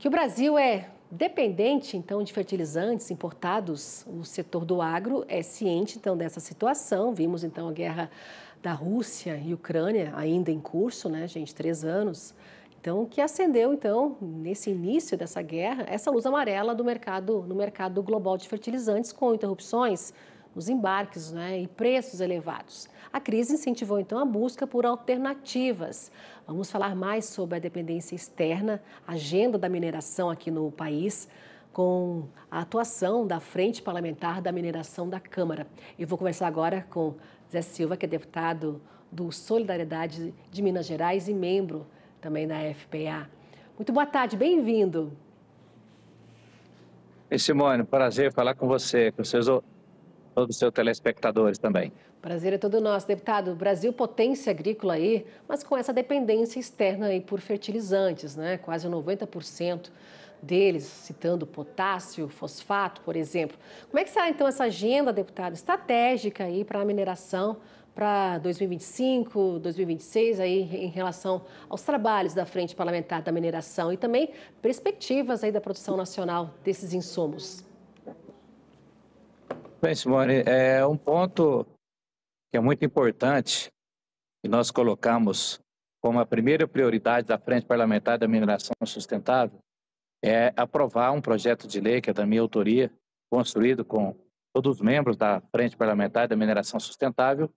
Que o Brasil é dependente, então, de fertilizantes importados, o setor do agro é ciente, então, dessa situação. Vimos, então, a guerra da Rússia e Ucrânia ainda em curso, né, gente, 3 anos. Então, que acendeu, então, nesse início dessa guerra, essa luz amarela do mercado, no mercado global de fertilizantes, com interrupções nos embarques, né, e preços elevados. A crise incentivou, então, a busca por alternativas. Vamos falar mais sobre a dependência externa, a agenda da mineração aqui no país, com a atuação da Frente Parlamentar da Mineração da Câmara. Eu vou conversar agora com Zé Silva, que é deputado do Solidariedade de Minas Gerais e membro também da FPA. Muito boa tarde, bem-vindo. Ei, Simone, prazer falar com você, com todos os seus telespectadores também. Prazer é todo nosso, deputado. Brasil, potência agrícola aí, mas com essa dependência externa aí por fertilizantes, né? Quase 90% deles, citando potássio, fosfato, por exemplo. Como é que será, então, essa agenda, deputado, estratégica aí para a mineração para 2025, 2026, aí em relação aos trabalhos da Frente Parlamentar da Mineração e também perspectivas aí da produção nacional desses insumos? Bem, Simone, é um ponto que é muito importante e nós colocamos como a primeira prioridade da Frente Parlamentar da Mineração Sustentável é aprovar um projeto de lei que é da minha autoria, construído com todos os membros da Frente Parlamentar da Mineração Sustentável,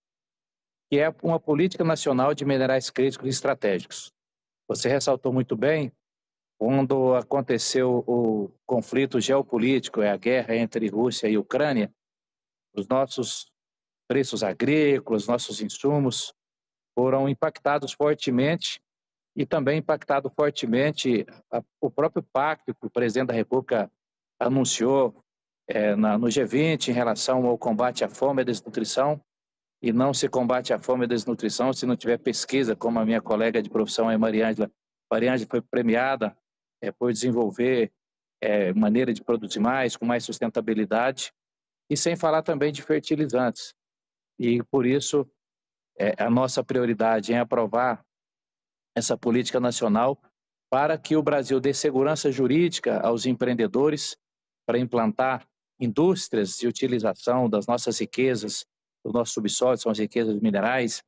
que é uma política nacional de minerais críticos e estratégicos. Você ressaltou muito bem, quando aconteceu o conflito geopolítico, a guerra entre Rússia e Ucrânia, os nossos preços agrícolas, nossos insumos foram impactados fortemente e também impactado fortemente o próprio pacto que o presidente da República anunciou no G20 em relação ao combate à fome e à desnutrição. E não se combate a fome e a desnutrição se não tiver pesquisa, como a minha colega de profissão, a Mariângela. Mariângela foi premiada por desenvolver maneira de produzir mais, com mais sustentabilidade, e sem falar também de fertilizantes. E por isso a nossa prioridade é aprovar essa política nacional para que o Brasil dê segurança jurídica aos empreendedores para implantar indústrias de utilização das nossas riquezas, dos nossos subsólios, são as riquezas minerais.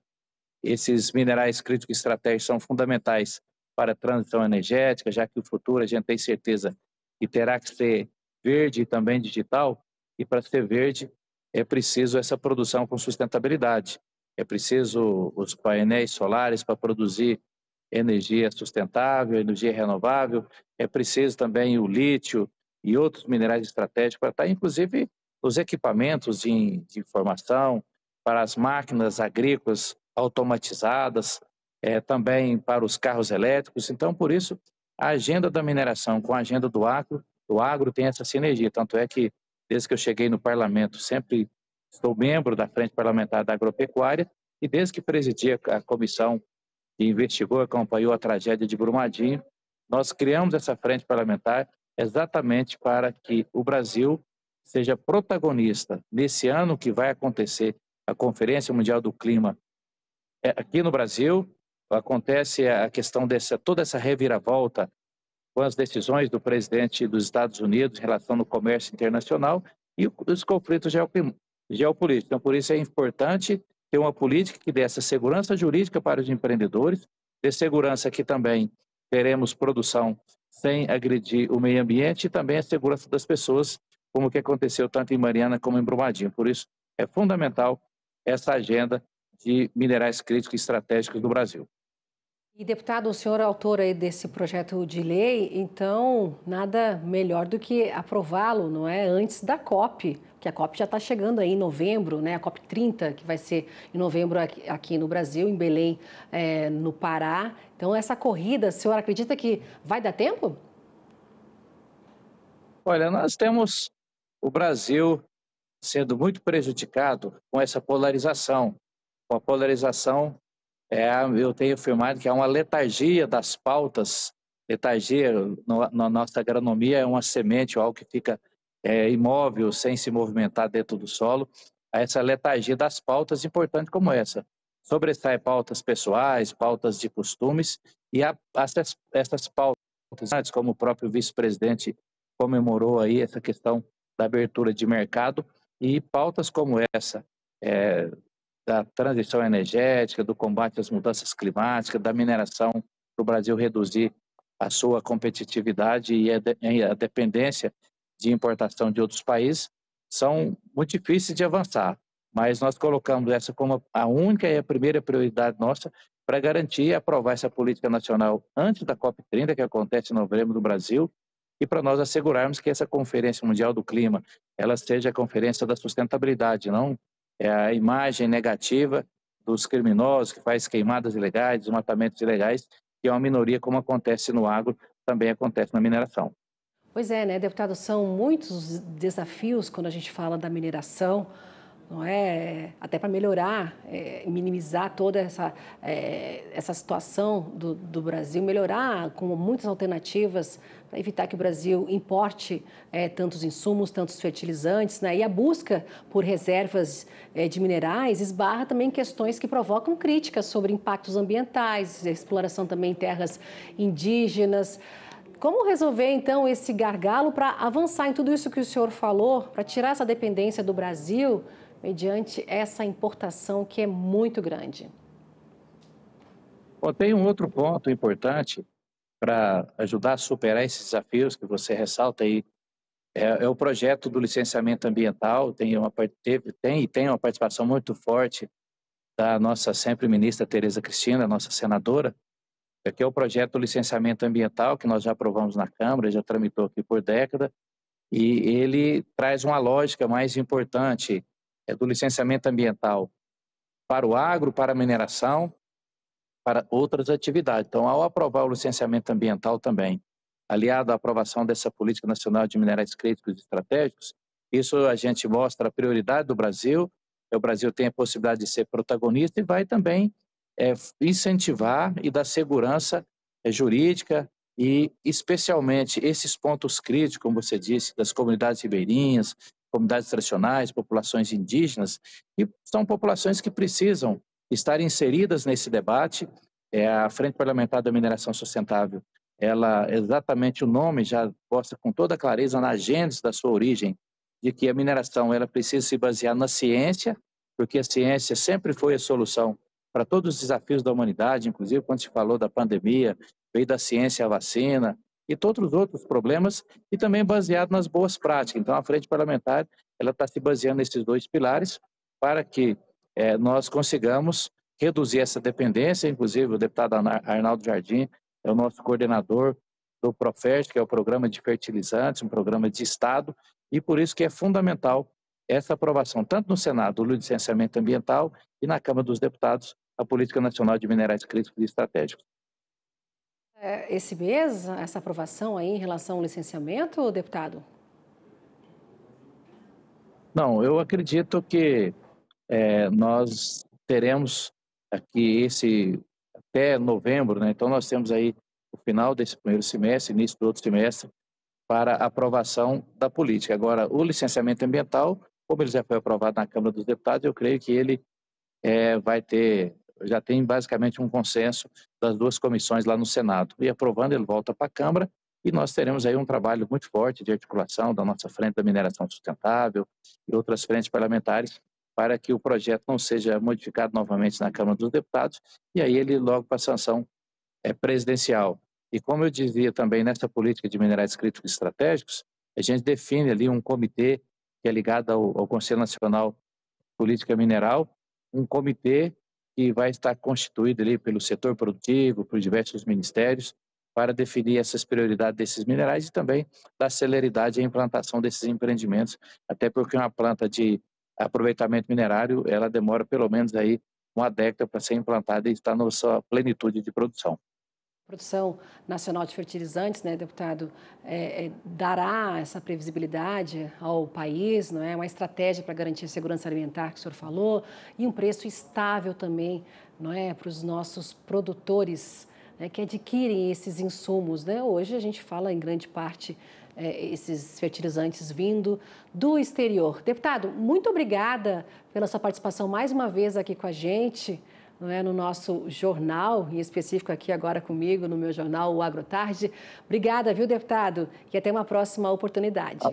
Esses minerais críticos e estratégicos são fundamentais para a transição energética, já que o futuro a gente tem certeza que terá que ser verde e também digital, e para ser verde é preciso essa produção com sustentabilidade. É preciso os painéis solares para produzir energia sustentável, energia renovável, é preciso também o lítio e outros minerais estratégicos para estar, inclusive, os equipamentos de informação, para as máquinas agrícolas automatizadas, também para os carros elétricos. Então, por isso, a agenda da mineração com a agenda do agro tem essa sinergia. Tanto é que, desde que eu cheguei no parlamento, sempre sou membro da Frente Parlamentar da Agropecuária e desde que presidi a comissão que investigou, acompanhou a tragédia de Brumadinho, nós criamos essa frente parlamentar exatamente para que o Brasil seja protagonista nesse ano que vai acontecer a Conferência Mundial do Clima aqui no Brasil. Acontece a questão toda essa reviravolta com as decisões do presidente dos Estados Unidos em relação ao comércio internacional e os conflitos geopolíticos. Então, por isso é importante ter uma política que dê essa segurança jurídica para os empreendedores, dê segurança que também teremos produção sem agredir o meio ambiente e também a segurança das pessoas, como o que aconteceu tanto em Mariana como em Brumadinho. Por isso, é fundamental essa agenda de minerais críticos e estratégicos do Brasil. E, deputado, o senhor é autor aí desse projeto de lei, então nada melhor do que aprová-lo, não é? Antes da COP, que a COP já está chegando aí em novembro, né? A COP 30, que vai ser em novembro aqui no Brasil, em Belém, no Pará. Então, essa corrida, o senhor acredita que vai dar tempo? Olha, nós temos o Brasil sendo muito prejudicado com essa polarização. Com a polarização, eu tenho afirmado que há uma letargia das pautas. Letargia, na nossa agronomia, é uma semente, algo que fica imóvel, sem se movimentar dentro do solo. Há essa letargia das pautas importantes como essa. Sobressai pautas pessoais, pautas de costumes, e essas pautas como o próprio vice-presidente comemorou aí essa questão da abertura de mercado e pautas como essa, eh, da transição energética, do combate às mudanças climáticas, da mineração, para o Brasil reduzir a sua competitividade e a dependência de importação de outros países, são muito difíceis de avançar. Mas nós colocamos essa como a única e a primeira prioridade nossa para garantir e aprovar essa política nacional antes da COP30, que acontece em novembro no Brasil, e para nós assegurarmos que essa Conferência Mundial do Clima, ela seja a conferência da sustentabilidade, não é a imagem negativa dos criminosos que faz queimadas ilegais, desmatamentos ilegais, que é uma minoria como acontece no agro, também acontece na mineração. Pois é, né, deputado, são muitos desafios quando a gente fala da mineração, não é? Até para melhorar, minimizar toda essa situação do Brasil, melhorar com muitas alternativas para evitar que o Brasil importe tantos insumos, tantos fertilizantes, né? E a busca por reservas de minerais esbarra também questões que provocam críticas sobre impactos ambientais, exploração também em terras indígenas. Como resolver, então, esse gargalo para avançar em tudo isso que o senhor falou, para tirar essa dependência do Brasil mediante essa importação que é muito grande? Bom, tem um outro ponto importante para ajudar a superar esses desafios que você ressalta aí, é o projeto do licenciamento ambiental, tem uma participação muito forte da nossa sempre ministra Tereza Cristina, nossa senadora, que é o projeto do licenciamento ambiental, que nós já aprovamos na Câmara, já tramitou aqui por década, e ele traz uma lógica mais importante do licenciamento ambiental para o agro, para a mineração, para outras atividades. Então, ao aprovar o licenciamento ambiental também, aliado à aprovação dessa Política Nacional de Minerais Críticos e Estratégicos, isso a gente mostra a prioridade do Brasil, o Brasil tem a possibilidade de ser protagonista e vai também incentivar e dar segurança jurídica e, especialmente, esses pontos críticos, como você disse, das comunidades ribeirinhas, comunidades tradicionais, populações indígenas, e são populações que precisam estar inseridas nesse debate. A Frente Parlamentar da Mineração Sustentável, ela, exatamente o nome já mostra com toda clareza na gênese da sua origem, de que a mineração ela precisa se basear na ciência, porque a ciência sempre foi a solução para todos os desafios da humanidade, inclusive quando se falou da pandemia, veio da ciência a vacina e todos os outros problemas, e também baseado nas boas práticas. Então, a Frente Parlamentar ela está se baseando nesses dois pilares para que nós consigamos reduzir essa dependência. Inclusive, o deputado Arnaldo Jardim é o nosso coordenador do Profert, que é o Programa de Fertilizantes, um programa de Estado, e por isso que é fundamental essa aprovação, tanto no Senado, do licenciamento ambiental, e na Câmara dos Deputados, a Política Nacional de Minerais Críticos e Estratégicos. Esse mês, essa aprovação aí em relação ao licenciamento, deputado? Não, eu acredito que nós teremos aqui até novembro, né? Então nós temos aí o final desse primeiro semestre, início do outro semestre, para aprovação da política. Agora, o licenciamento ambiental, como ele já foi aprovado na Câmara dos Deputados, eu creio que ele já tem basicamente um consenso das duas comissões lá no Senado. E aprovando, ele volta para a Câmara e nós teremos aí um trabalho muito forte de articulação da nossa frente da mineração sustentável e outras frentes parlamentares para que o projeto não seja modificado novamente na Câmara dos Deputados e aí ele logo para a sanção presidencial. E como eu dizia também, nessa política de minerais críticos estratégicos, a gente define ali um comitê que é ligado ao Conselho Nacional de Política Mineral, um comitê que vai estar constituído ali pelo setor produtivo, por diversos ministérios, para definir essas prioridades desses minerais e também dar celeridade à implantação desses empreendimentos, até porque uma planta de aproveitamento minerário, ela demora pelo menos aí uma década para ser implantada e estar na sua plenitude de produção. Produção Nacional de Fertilizantes, né, deputado, dará essa previsibilidade ao país, não é? Uma estratégia para garantir a segurança alimentar que o senhor falou e um preço estável também, não é, para os nossos produtores, né, que adquirem esses insumos, né? Hoje a gente fala em grande parte esses fertilizantes vindo do exterior. Deputado, muito obrigada pela sua participação mais uma vez aqui com a gente. não é, no nosso jornal, em específico aqui agora comigo, no meu jornal, o AgroTarde. Obrigada, viu, deputado? E até uma próxima oportunidade.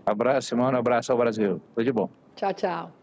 Abraço, Simone, abraço ao Brasil. Tudo de bom. Tchau, tchau.